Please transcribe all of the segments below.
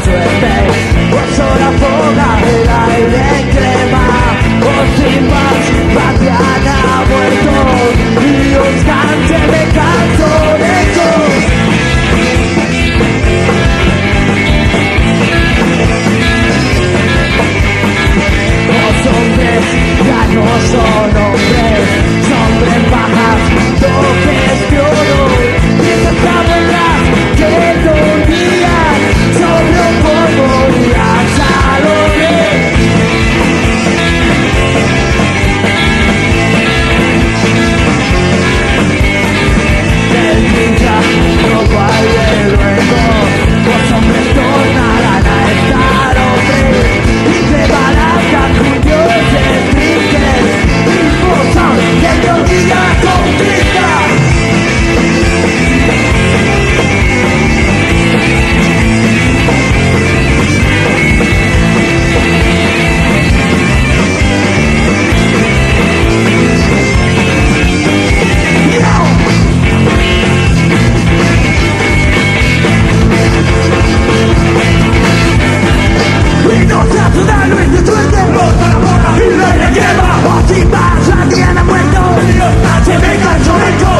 suerte, o sola foga el aire crema, o sin más, Bastián ha muerto, y os cante de canciones. Los hombres ya no son hombres, hombres bajas, toques de oro, y detrás que un día sobre un polvo y hasta logré. El ninja no vale luego, los hombres tornarán a estar hombres y se van a capullos de tristes y posan que te olvida conquista. Y no se hace daño y se suelte, bota la boca y no le lleva. Así pasa, alguien ha muerto y los se me canso hecho.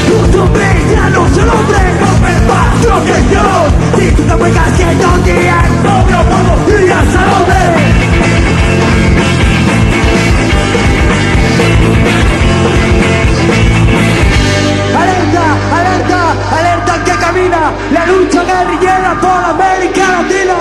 Tus hombres ya no son hombres, hombres más que Dios. Si tú te muecas que no tienes pobre o polvo y hasta hombre. ¡Alerta! ¡Alerta! ¡Alerta que camina! ¡La lucha guerrillera por América Latina!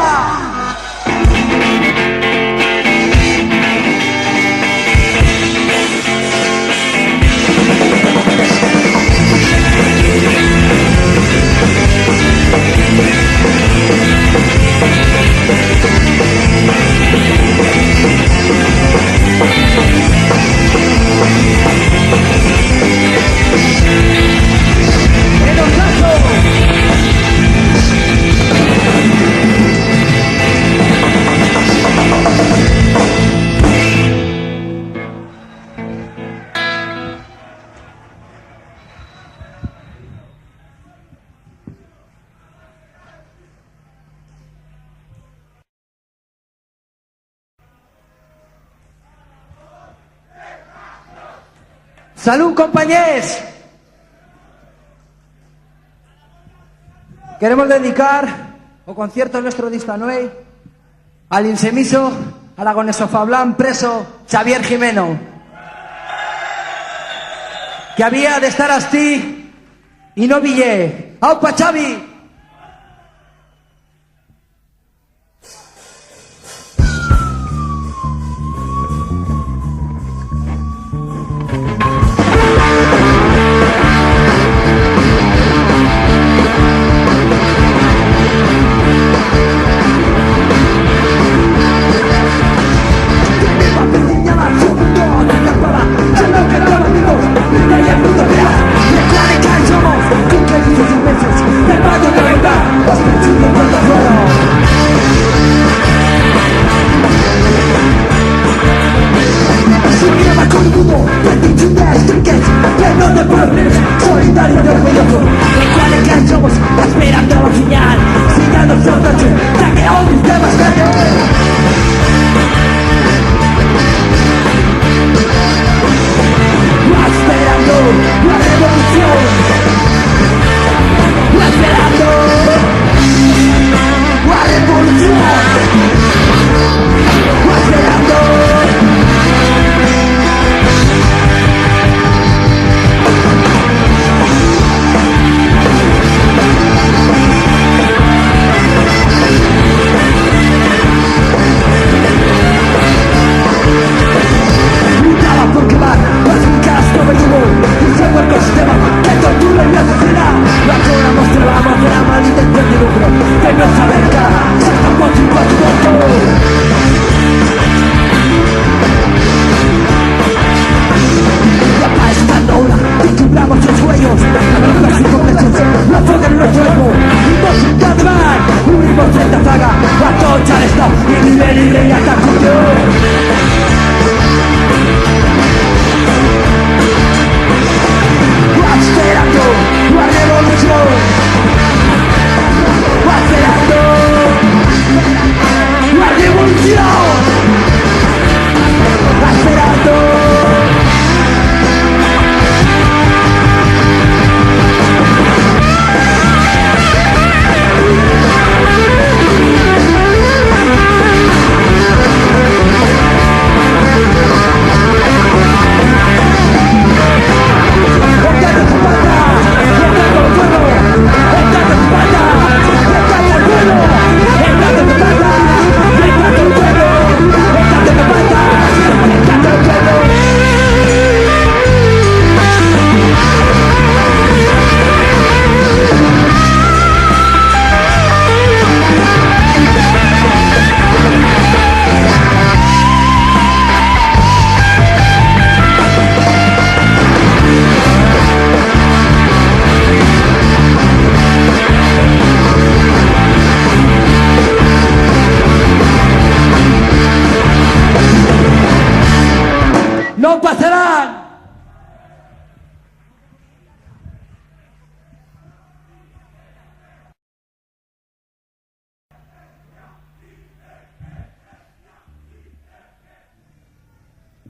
¡Salud, compañeros! Queremos dedicar o concierto nuestro d'esta noche al insemiso aragoneso fablán preso Xavier Jimeno, que había de estar así y no villé. ¡Aupa, Xavi! Somos, con que dices imbéciles, serán.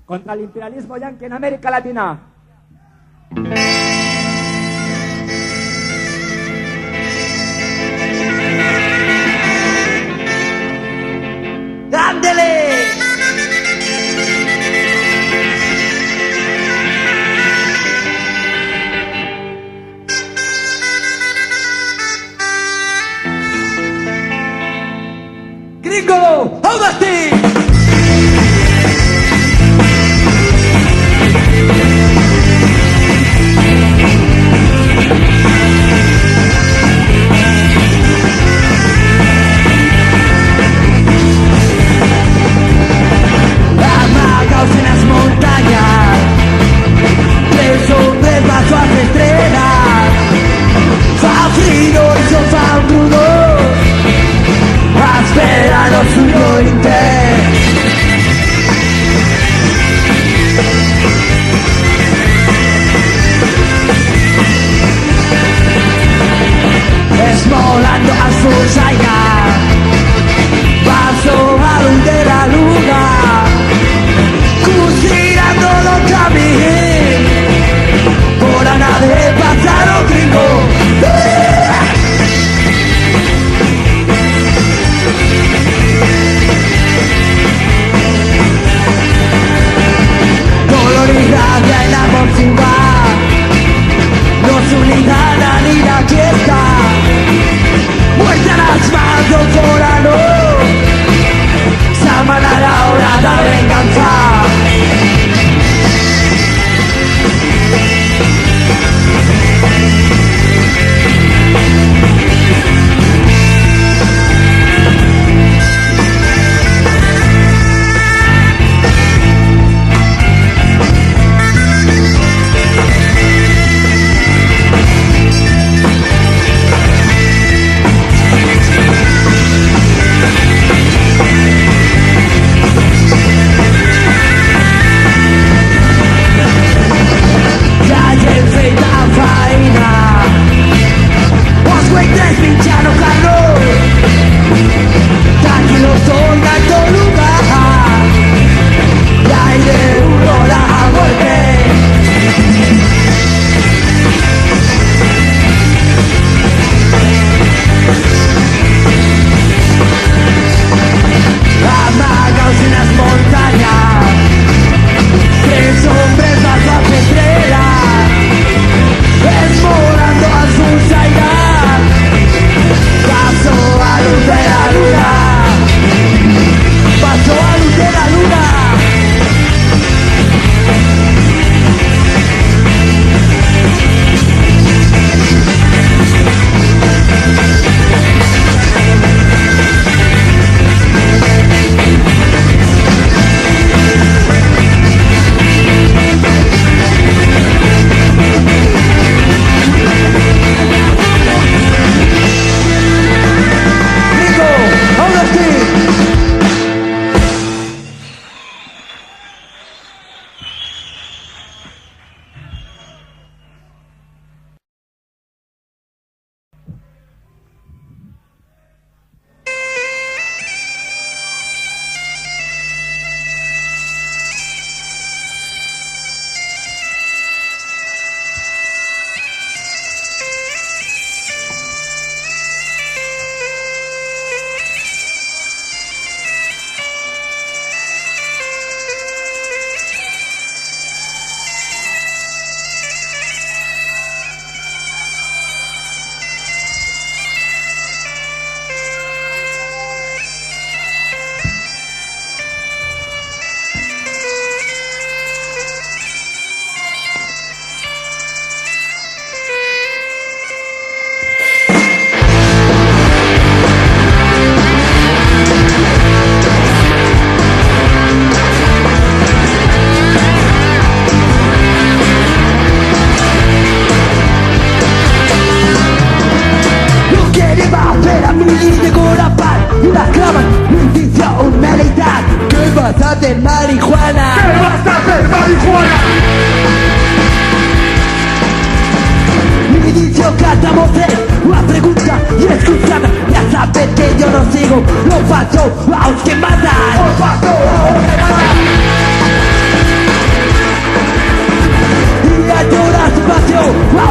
Contra el imperialismo yanqui en América Latina. ¡Ándele! ¡Gringo! ¡Audasti!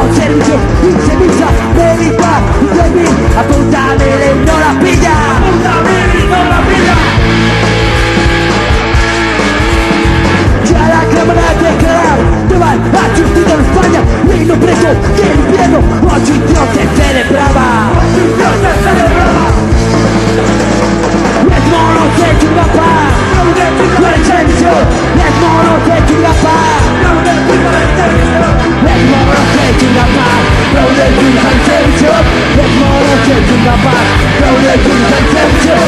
un servicio y se misa, medita y baby, apúntame y no la pilla. Apúntame y no la pilla. Ya la cámara declarar, te van a chutar en España, reino preso del infierno, ocho idiotas celebraba. Ocho idiotas celebraba. Les monos de Chingapá, no hay televisión. Les monos de Chingapá, no hay televisión. Les monos de Chingapá, no hay televisión. Les monos de Chingapá, no hay televisión.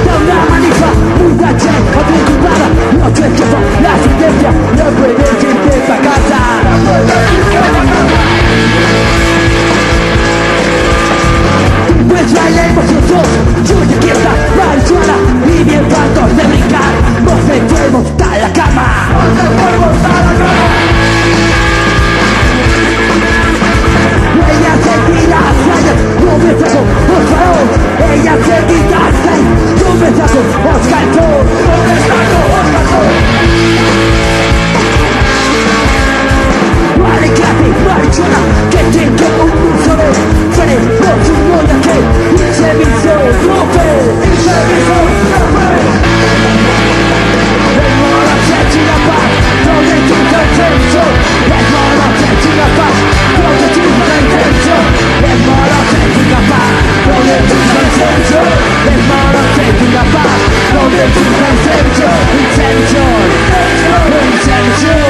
Una manifa, una gente apuntada, no te quepa la sentencia, no puedes irte pa' casa. Pues bailemos los dos, yo y aquí está marihuana y bien faltos de brincar, nos metemos a la cama. Nos metemos a la cama. Ella se tira a calles, yo me saco os faros. Ella se tira a calles, yo me saco os calzos. Yo me saco os calzos. Vale, clase, marihuana, que tengo un solo. Suene, no tu novia que y se me hizo rompe. Y se me hizo rompe. El mono se tira a paz, donde tú te tenso. El mono se tira a paz, donde tú te tenso. El mono se tira a paz, donde tú te tenso. El mono se tira a paz, donde tú te tenso. Intention, intention, intention,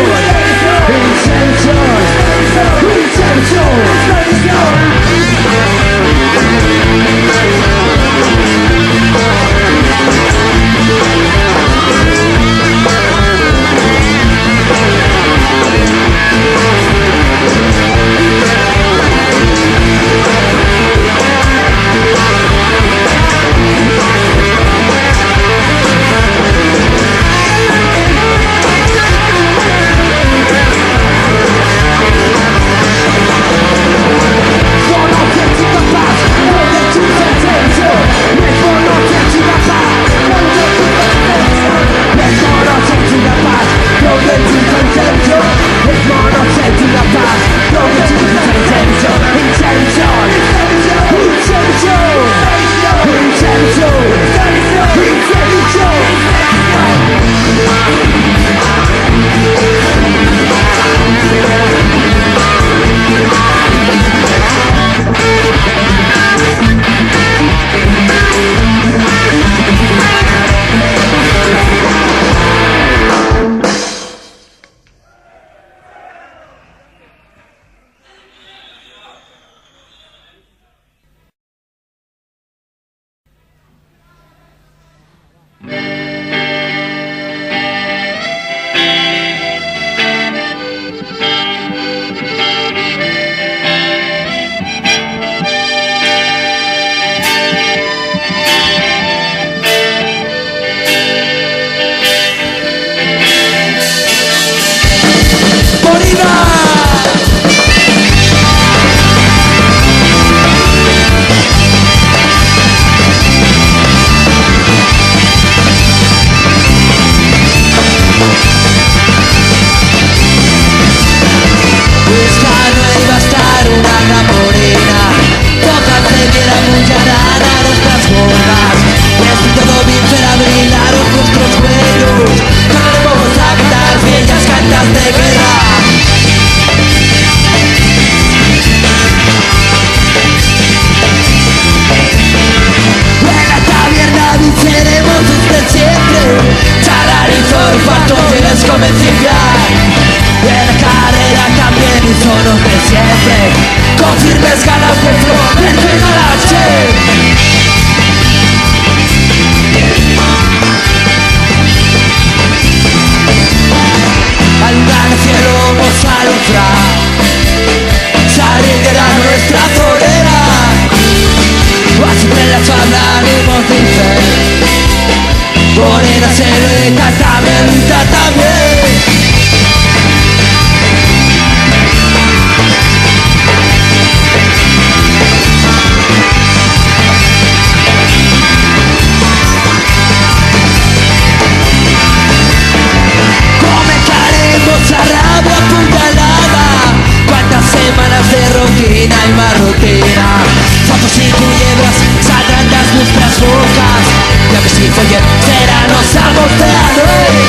misma rutina. Fotos y culebras saldrán de nuestras bocas, y a ver si fue bien, será los saboteadores.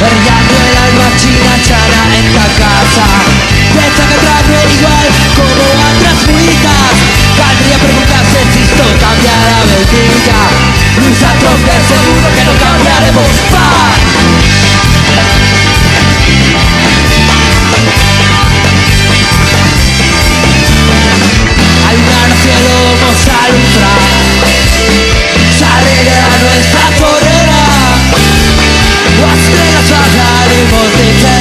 Brillando el alma china chana en esta casa. Piensa que traje igual como otras vidas. Valdría preguntarse si esto cambiará el día. Nosotros de seguro que no cambiaremos más. Hay una noche lobos al umbral, sale de nuestra torera. Estrellas bajaremos de fe,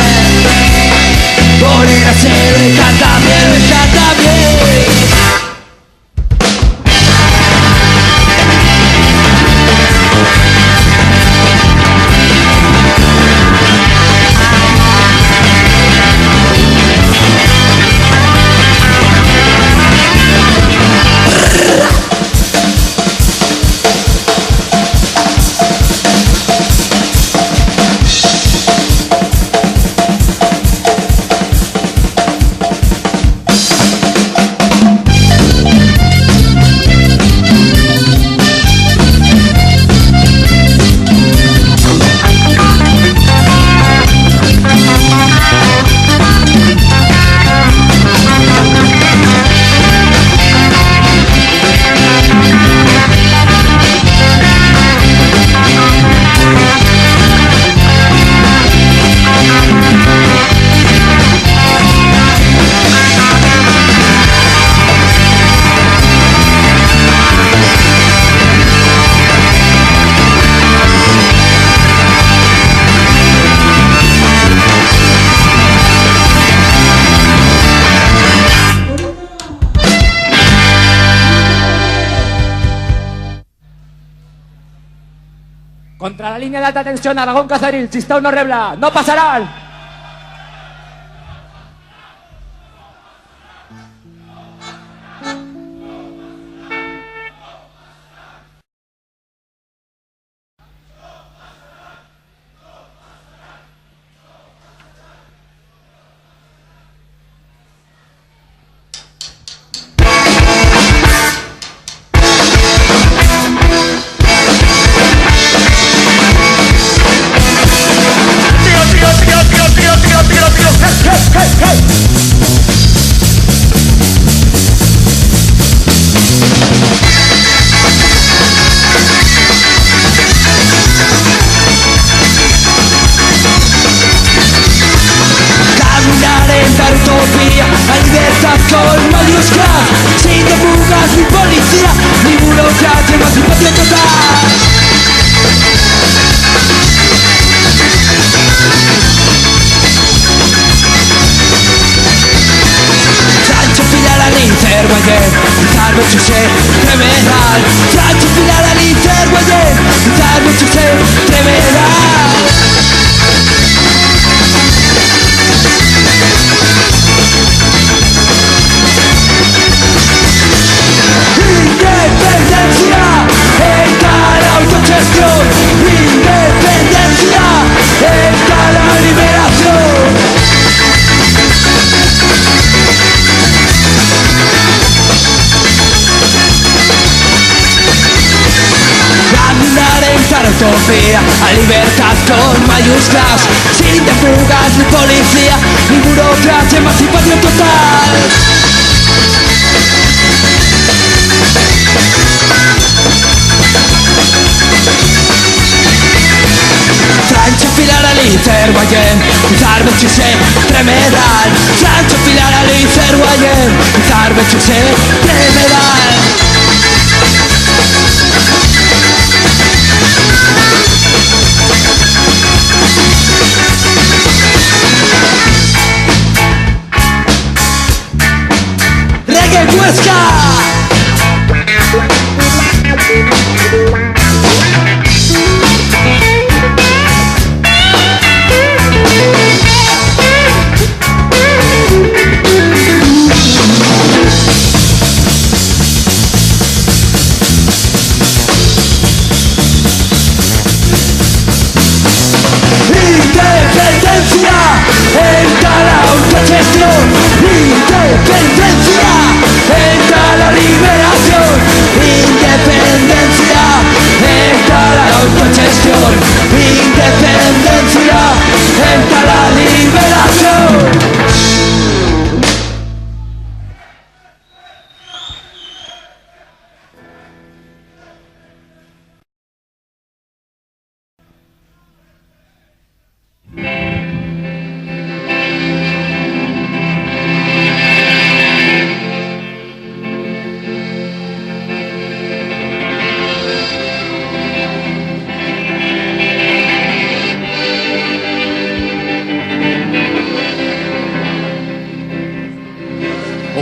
morir a cielo y canta bien, y canta bien. Contra la línea de alta tensión, Aragón Caceril, Chistau no rebla, no pasarán. Con mayúsculas, sin fugas ni policía, ni burocracia, emancipación total. Sancho filar al intervaller, salvo chusé, tremeral. Sancho filar al intervaller, salvo chusé, tremeral. Independencia en cada autogestión, independencia en cada liberación. Caminar en cada utopía, a libertad con mayúsculas, sin fugas ni policía, ni burocracia, emancipación total. Trancho filar al intervaller, zarbe chusé, tremeral. Trancho filar al intervaller, zarbe chusé, tremeral. Reggae Huesca.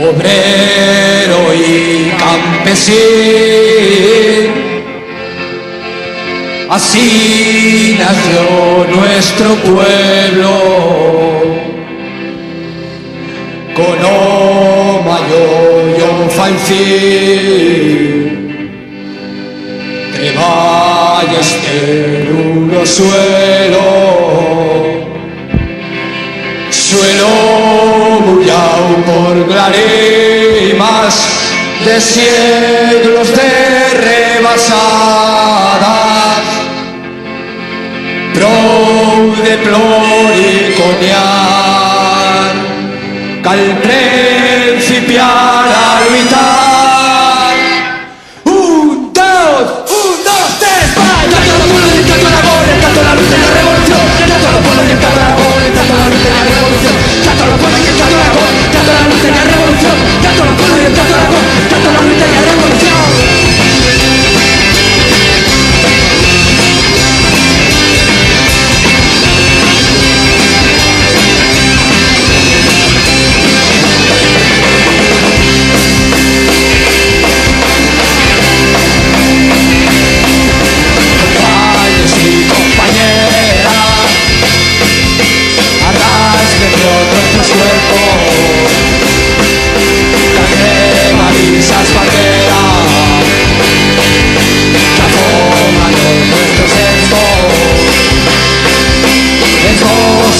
obrero y campesino. Así nació nuestro pueblo, con mayor fanfil. Treballa este duro suelo bullao por lágrimas de siglos de rebasadas, prou de plor i conyar, cal principiar a lluitar. Un, dos, tres, va! El canto del pueblo y el canto del amor, el canto de la lucha y la revolución, el canto del pueblo y el canto del amor, el canto de la lucha y la revolución, el canto del pueblo y el canto del amor, el canto de la lucha y la revolución, el canto del pueblo y el canto del amor, el canto de la lucha y la revolución.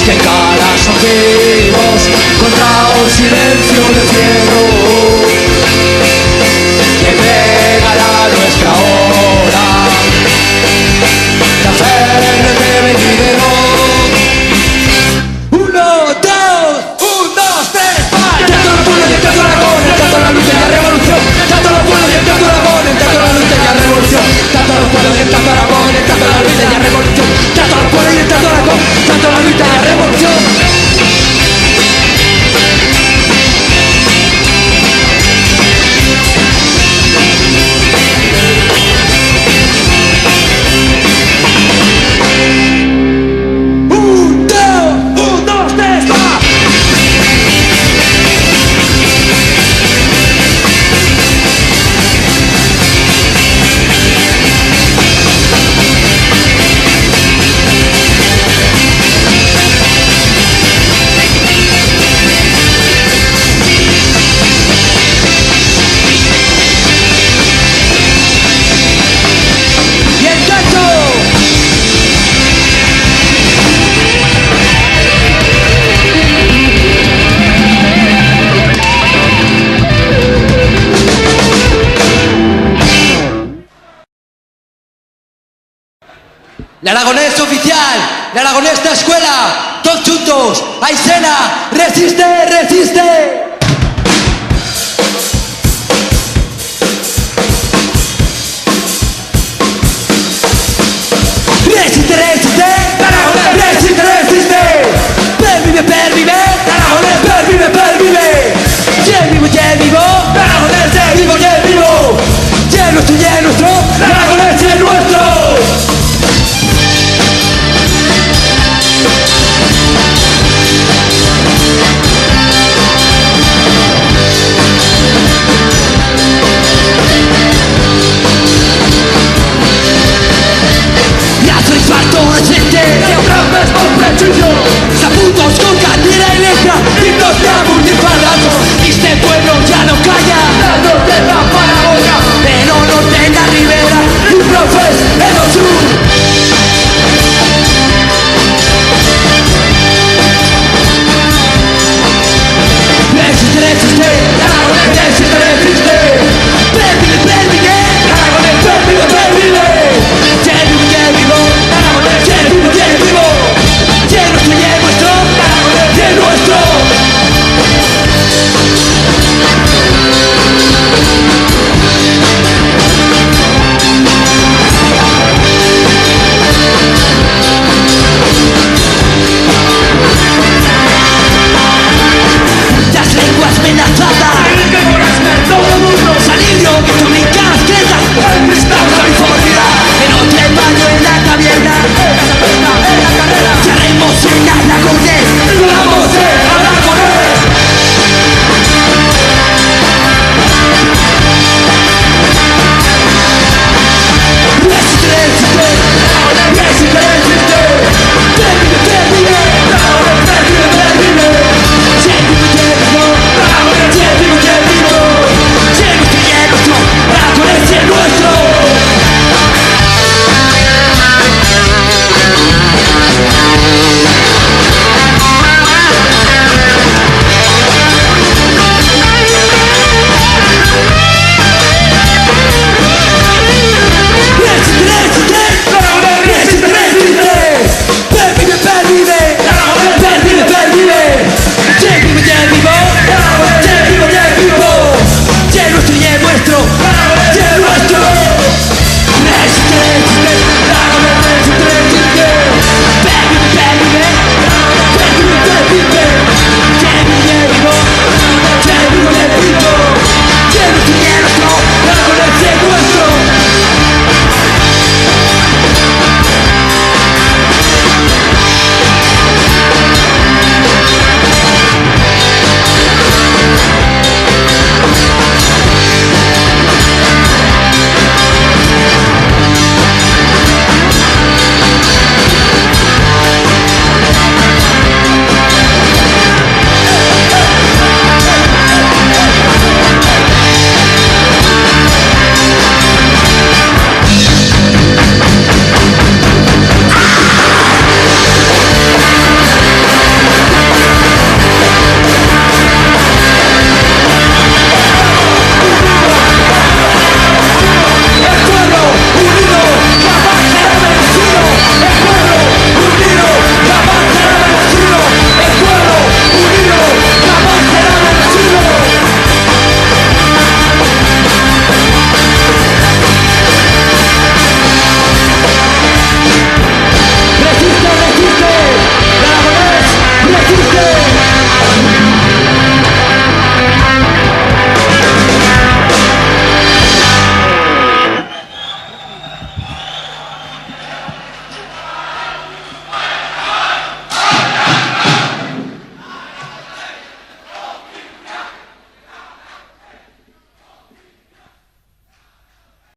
Que encara son vivos contra un silencio de fierro que pegará nuestra hora de hacer de venidero. Uno, dos, tres, ¡va! El canto del pueblo y el canto del amor, el canto de la lucha y la revolución, el canto del pueblo y el canto del amor, el canto de la lucha y la revolución, el canto del pueblo y el canto del amor, el canto de la lucha y la revolución, el canto del pueblo y el canto del amor, el canto de la lucha y la revolución. Un, dos, tres, va! L'Aragonés oficial, l'Aragonés d'escuela, tots juntos, Aysena, resiste, resiste. Resiste, resiste, l'Aragonés, resiste, resiste, per viver,